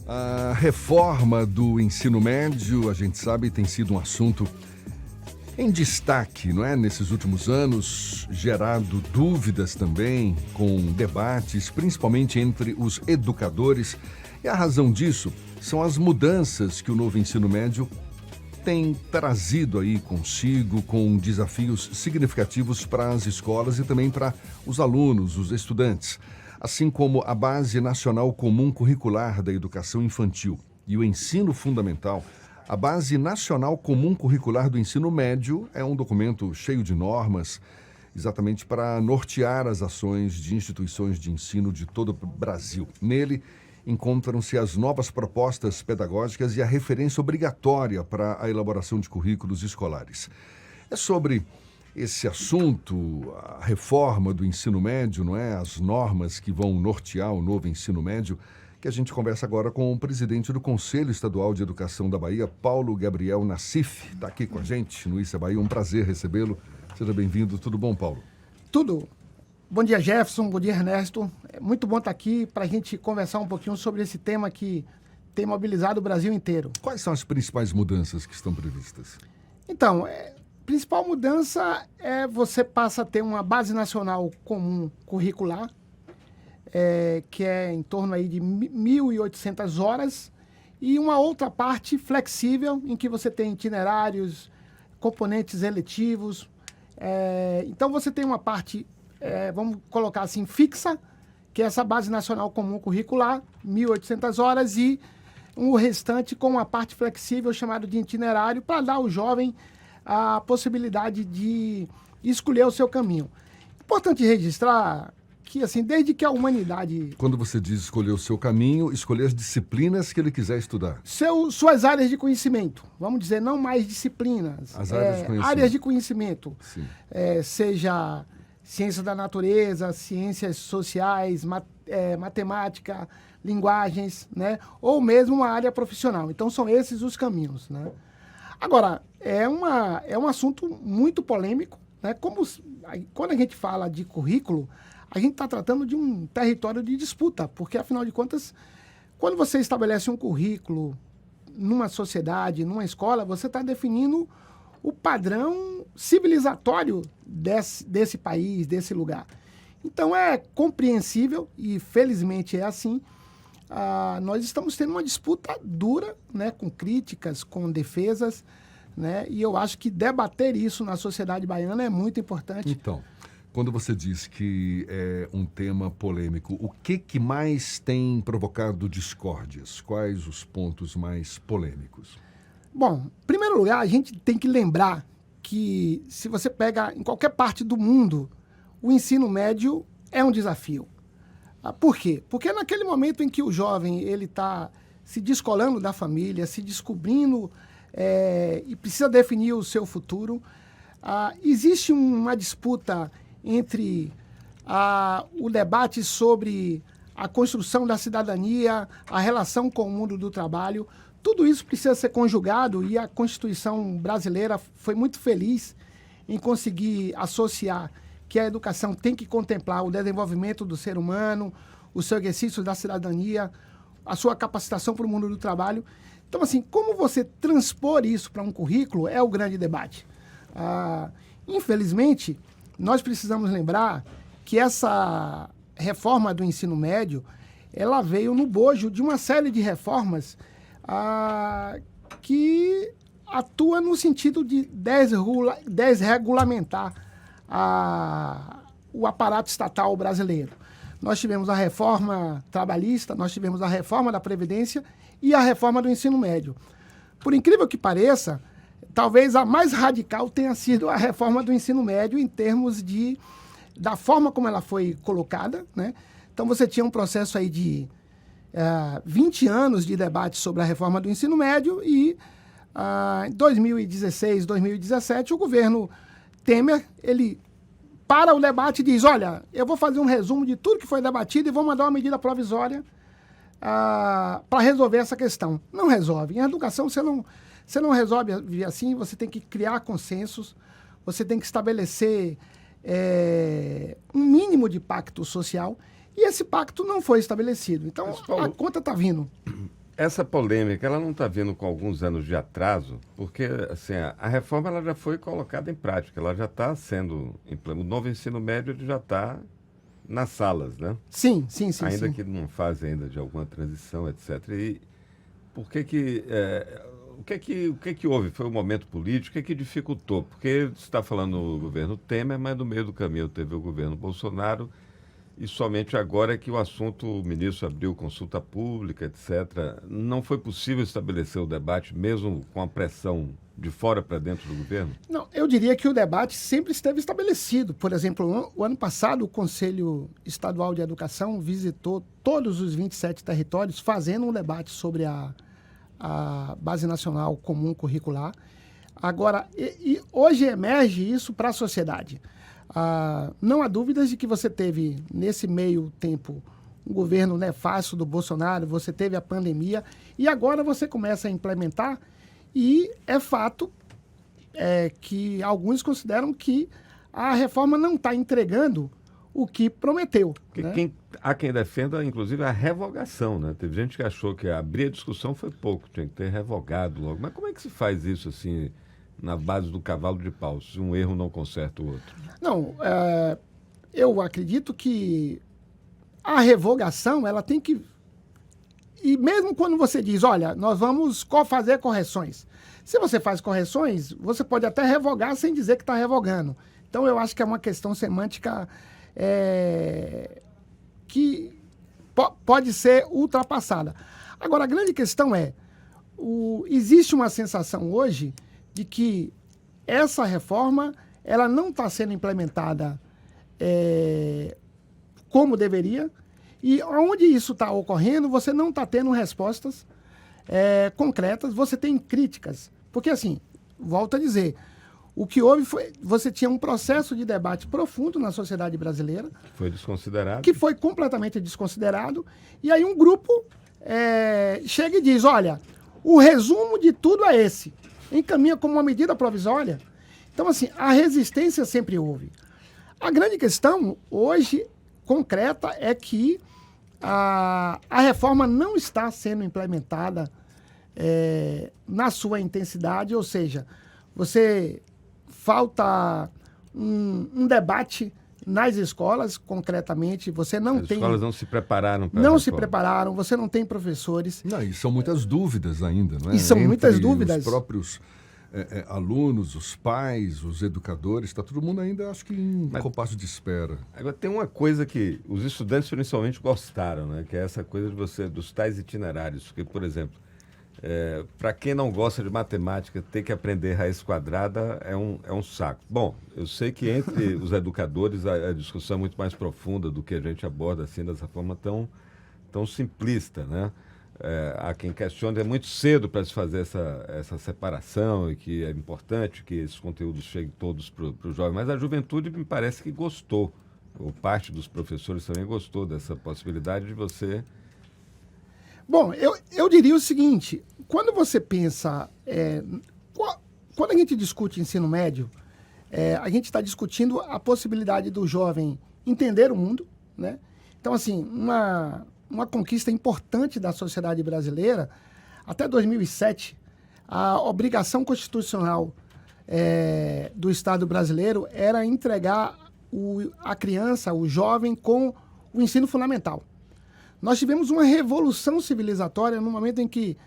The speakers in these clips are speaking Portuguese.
A reforma do ensino médio, a gente sabe, tem sido um assunto em destaque, não é? Nesses últimos anos, gerado dúvidas também, com debates, principalmente entre os educadores. E a razão disso são as mudanças que o novo ensino médio tem trazido aí consigo, com desafios significativos para as escolas e também para os alunos, os estudantes. Assim como a Base Nacional Comum Curricular da Educação Infantil e o Ensino Fundamental, a Base Nacional Comum Curricular do Ensino Médio é um documento cheio de normas, exatamente para nortear as ações de instituições de ensino de todo o Brasil. Nele, encontram-se as novas propostas pedagógicas e a referência obrigatória para a elaboração de currículos escolares. É sobre esse assunto, a reforma do ensino médio, não é? As normas que vão nortear o novo ensino médio, que a gente conversa agora com o presidente do Conselho Estadual de Educação da Bahia, Paulo Gabriel Nassif. Está aqui com a gente no Issa Bahia, um prazer recebê-lo. Seja bem-vindo. Tudo bom, Paulo? Tudo. Bom dia, Jefferson. Bom dia, Ernesto. É muito bom estar aqui para a gente conversar um pouquinho sobre esse tema que tem mobilizado o Brasil inteiro. Quais são as principais mudanças que estão previstas? Então, a principal mudança é você passa a ter uma base nacional comum curricular, que é em torno aí de 1.800 horas, e uma outra parte flexível, em que você tem itinerários, componentes eletivos. Então, você tem uma parte, vamos colocar assim, fixa, que é essa base nacional comum curricular, 1.800 horas, e o restante com uma parte flexível, chamada de itinerário, para dar ao jovem a possibilidade de escolher o seu caminho. Importante registrar que, assim, desde que a humanidade... Quando você diz escolher o seu caminho, escolher as disciplinas que ele quiser estudar. Suas áreas de conhecimento, vamos dizer, não mais disciplinas. As áreas de conhecimento. Áreas de conhecimento. Sim. Seja ciência da natureza, ciências sociais, matemática, linguagens, né? Ou mesmo uma área profissional. Então, são esses os caminhos, né? Agora, é um assunto muito polêmico, né? Quando a gente fala de currículo, a gente está tratando de um território de disputa, porque, afinal de contas, quando você estabelece um currículo numa sociedade, numa escola, você está definindo o padrão civilizatório desse país, desse lugar. Então, é compreensível, e felizmente é assim. Nós estamos tendo uma disputa dura, né, com críticas, com defesas, né, e eu acho que debater isso na sociedade baiana é muito importante. Então, quando você diz que é um tema polêmico, o que mais tem provocado discórdias? Quais os pontos mais polêmicos? Bom, em primeiro lugar, a gente tem que lembrar que, se você pega em qualquer parte do mundo, o ensino médio é um desafio. Por quê? Porque naquele momento em que o jovem ele está se descolando da família, se descobrindo e precisa definir o seu futuro, existe uma disputa entre o debate sobre a construção da cidadania, a relação com o mundo do trabalho. Tudo isso precisa ser conjugado, e a Constituição brasileira foi muito feliz em conseguir associar que a educação tem que contemplar o desenvolvimento do ser humano, o seu exercício da cidadania, a sua capacitação para o mundo do trabalho. Então, assim, como você transpor isso para um currículo é o grande debate. Infelizmente, nós precisamos lembrar que essa reforma do ensino médio, ela veio no bojo de uma série de reformas que atua no sentido de desregulamentar o aparato estatal brasileiro. Nós tivemos a reforma trabalhista, nós tivemos a reforma da Previdência e a reforma do ensino médio. Por incrível que pareça, talvez a mais radical tenha sido a reforma do ensino médio em termos da forma como ela foi colocada, né? Então, você tinha um processo aí de 20 anos de debate sobre a reforma do ensino médio e em 2016, 2017, o governo Temer, ele para o debate e diz: olha, eu vou fazer um resumo de tudo que foi debatido e vou mandar uma medida provisória para resolver essa questão. Não resolve. Em educação, você não resolve assim, você tem que criar consensos, você tem que estabelecer um mínimo de pacto social, e esse pacto não foi estabelecido. Então, a conta está vindo. essa polêmica, ela não está vindo com alguns anos de atraso, porque assim, a reforma ela já foi colocada em prática, ela já está sendo implementada. O novo ensino médio ele já está nas salas, né? Sim, sim, sim. Ainda sim. que não fase ainda de alguma transição, etc. E por que que, o que que houve? Foi um momento político? O que que dificultou? Porque você está falando no governo Temer, mas no meio do caminho teve o governo Bolsonaro e somente agora é que o assunto, o ministro abriu consulta pública, etc. Não foi possível estabelecer o debate, mesmo com a pressão de fora para dentro do governo? Não, eu diria que o debate sempre esteve estabelecido. Por exemplo, o ano passado, o Conselho Estadual de Educação visitou todos os 27 territórios fazendo um debate sobre a Base Nacional Comum Curricular. Agora, hoje emerge isso para a sociedade. Não há dúvidas de que você teve, nesse meio tempo, um governo nefasto do Bolsonaro, você teve a pandemia, e agora você começa a implementar, e é fato que alguns consideram que a reforma não está entregando o que prometeu. Porque Né? há quem defenda, inclusive, a revogação, né? Teve gente que achou que abrir a discussão foi pouco, tinha que ter revogado logo. Mas como é que se faz isso, assim, na base do cavalo de pau, se um erro não conserta o outro? Não, eu acredito que a revogação, ela tem que... E mesmo quando você diz, olha, nós vamos fazer correções. Se você faz correções, você pode até revogar sem dizer que está revogando. Então, eu acho que é uma questão semântica que pode ser ultrapassada. Agora, a grande questão existe uma sensação hoje de que essa reforma ela não está sendo implementada como deveria, e onde isso está ocorrendo, você não está tendo respostas concretas, você tem críticas. Porque, assim, volto a dizer, o que houve foi, você tinha um processo de debate profundo na sociedade brasileira, Foi desconsiderado? que foi completamente desconsiderado, e aí um grupo chega e diz, olha, o resumo de tudo é esse, encaminha como uma medida provisória. Então, assim, a resistência sempre houve. A grande questão, hoje, concreta, é que a reforma não está sendo implementada na sua intensidade, ou seja, falta um debate nas escolas, concretamente, você não As tem... escolas não se prepararam para Não se prepararam, você não tem professores. Não, e são muitas dúvidas ainda, não é? E são muitas Entre dúvidas. Os próprios alunos, os pais, os educadores, está todo mundo ainda, acho que em compasso de espera. Agora, tem uma coisa que os estudantes principalmente gostaram, né? Que é essa coisa dos tais itinerários. Porque, por exemplo, para quem não gosta de matemática, ter que aprender raiz quadrada é um saco. Bom, eu sei que entre os educadores a discussão é muito mais profunda do que a gente aborda assim dessa forma tão simplista, né? Há quem questione, é muito cedo para se fazer essa separação e que é importante que esses conteúdos cheguem todos para o jovem, mas a juventude me parece que gostou, ou parte dos professores também gostou dessa possibilidade de você... Bom, eu diria o seguinte, quando você pensa... quando a gente discute ensino médio, a gente está discutindo a possibilidade do jovem entender o mundo, né? Então, assim, uma conquista importante da sociedade brasileira, até 2007, a obrigação constitucional do Estado brasileiro era entregar a criança, o jovem, com o ensino fundamental. Nós tivemos uma revolução civilizatória no momento em que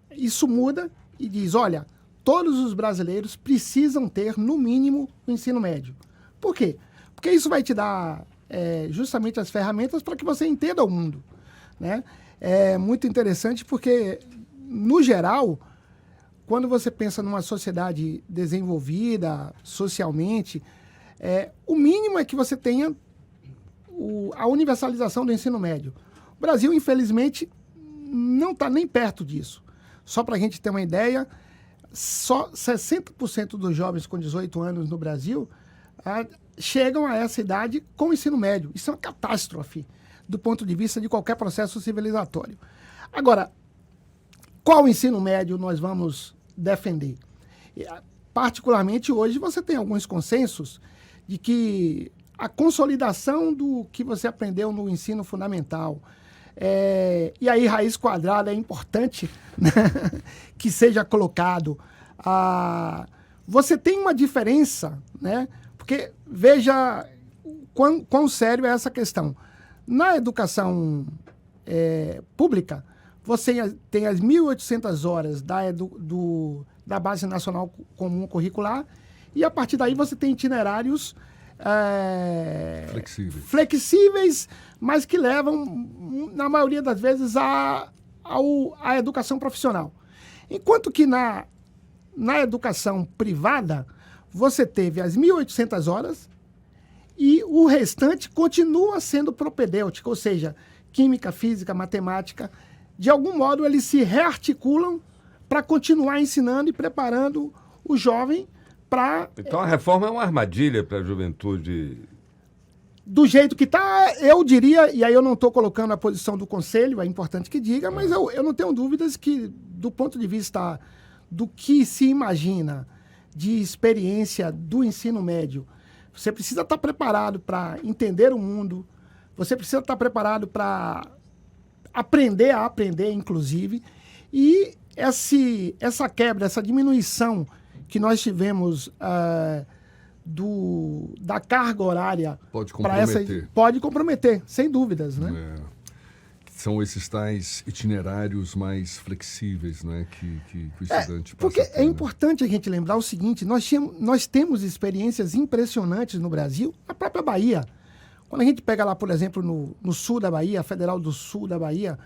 isso muda e diz, olha, todos os brasileiros precisam ter, no mínimo, o ensino médio. Por quê? Porque isso vai te dar justamente as ferramentas para que você entenda o mundo. Né? É muito interessante porque, no geral, quando você pensa numa sociedade desenvolvida socialmente, o mínimo é que você tenha a universalização do ensino médio. O Brasil, infelizmente, não está nem perto disso. Só para a gente ter uma ideia, só 60% dos jovens com 18 anos no Brasil chegam a essa idade com o ensino médio. Isso é uma catástrofe do ponto de vista de qualquer processo civilizatório. Agora, qual ensino médio nós vamos defender? Particularmente hoje você tem alguns consensos de que a consolidação do que você aprendeu no ensino fundamental, E aí, raiz quadrada é importante, né, que seja colocado. Você tem uma diferença, né? Porque veja quão sério é essa questão. Na educação pública, você tem as 1.800 horas da Base Nacional Comum Curricular e, a partir daí, você tem itinerários flexíveis, mas que levam, na maioria das vezes, à educação profissional. Enquanto que na educação privada, você teve as 1.800 horas e o restante continua sendo propedêutico, ou seja, química, física, matemática. De algum modo, eles se rearticulam para continuar ensinando e preparando o jovem para... Então, a reforma é uma armadilha para a juventude. Do jeito que está, eu diria, e aí eu não estou colocando a posição do Conselho, é importante que diga, mas eu não tenho dúvidas que, do ponto de vista do que se imagina de experiência do ensino médio, você precisa estar preparado para entender o mundo, você precisa estar preparado para aprender a aprender, inclusive, e essa quebra, essa diminuição que nós tivemos da carga horária pode comprometer, sem dúvidas, né? São esses tais itinerários mais flexíveis, né, que o estudante passa porque a ter, é importante a gente lembrar o seguinte, nós temos experiências impressionantes no Brasil, na própria Bahia. Quando a gente pega lá, por exemplo, no sul da Bahia, a Federal do Sul da Bahia,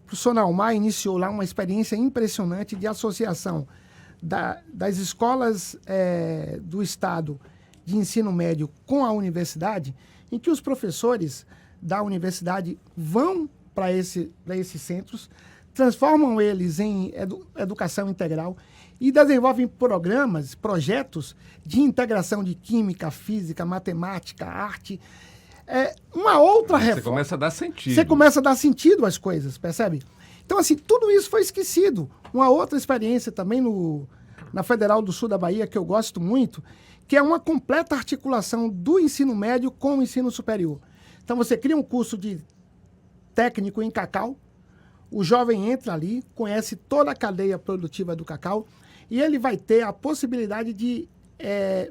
o professor Naumar iniciou lá uma experiência impressionante de associação das escolas do Estado de ensino médio com a universidade, em que os professores da universidade vão para esses centros, transformam eles em educação integral e desenvolvem projetos de integração de química, física, matemática, arte. Uma outra reforma. Você começa a dar sentido. Você começa a dar sentido às coisas, percebe? Então, assim, tudo isso foi esquecido. Uma outra experiência também na Federal do Sul da Bahia, que eu gosto muito, que é uma completa articulação do ensino médio com o ensino superior. Então, você cria um curso de técnico em cacau, o jovem entra ali, conhece toda a cadeia produtiva do cacau e ele vai ter a possibilidade de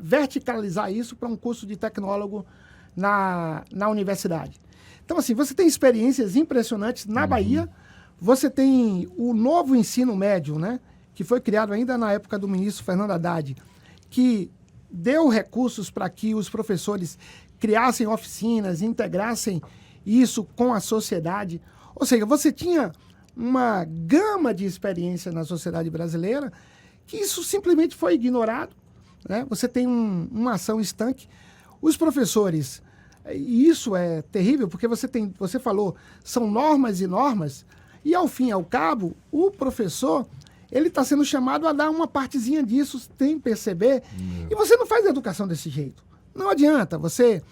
verticalizar isso para um curso de tecnólogo na universidade. Então, assim, você tem experiências impressionantes na Bahia, você tem o novo ensino médio, né, que foi criado ainda na época do ministro Fernando Haddad, que deu recursos para que os professores criassem oficinas, integrassem isso com a sociedade. Ou seja, você tinha uma gama de experiência na sociedade brasileira que isso simplesmente foi ignorado, né? Você tem uma ação estanque. Os professores, e isso é terrível, porque você falou, são normas e normas, e ao fim e ao cabo, o professor, ele está sendo chamado a dar uma partezinha disso sem perceber, e você não faz educação desse jeito. Não adianta, você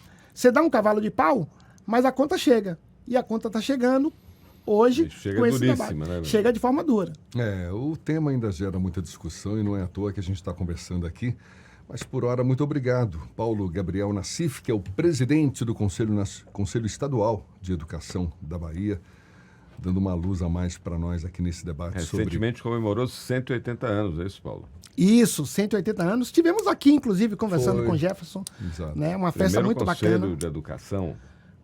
dá um cavalo de pau, mas a conta chega. E a conta está chegando hoje com esse debate. Né? Chega de forma dura. O tema ainda gera muita discussão e não é à toa que a gente está conversando aqui. Mas, por hora, muito obrigado. Paulo Gabriel Nassif, que é o presidente do Conselho Estadual de Educação da Bahia, dando uma luz a mais para nós aqui nesse debate. Recentemente comemorou 180 anos, é isso, Paulo? Isso, 180 anos. Estivemos aqui, inclusive, conversando com o Jefferson. Exato. Né? Uma festa muito bacana. Conselho de Educação.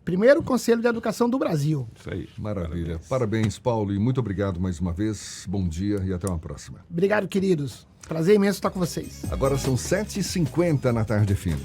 Primeiro Conselho de Educação do Brasil. Isso aí. Maravilha. Parabéns, Paulo, e muito obrigado mais uma vez. Bom dia e até uma próxima. Obrigado, queridos. Prazer imenso estar com vocês. Agora são 7h50 na tarde fina.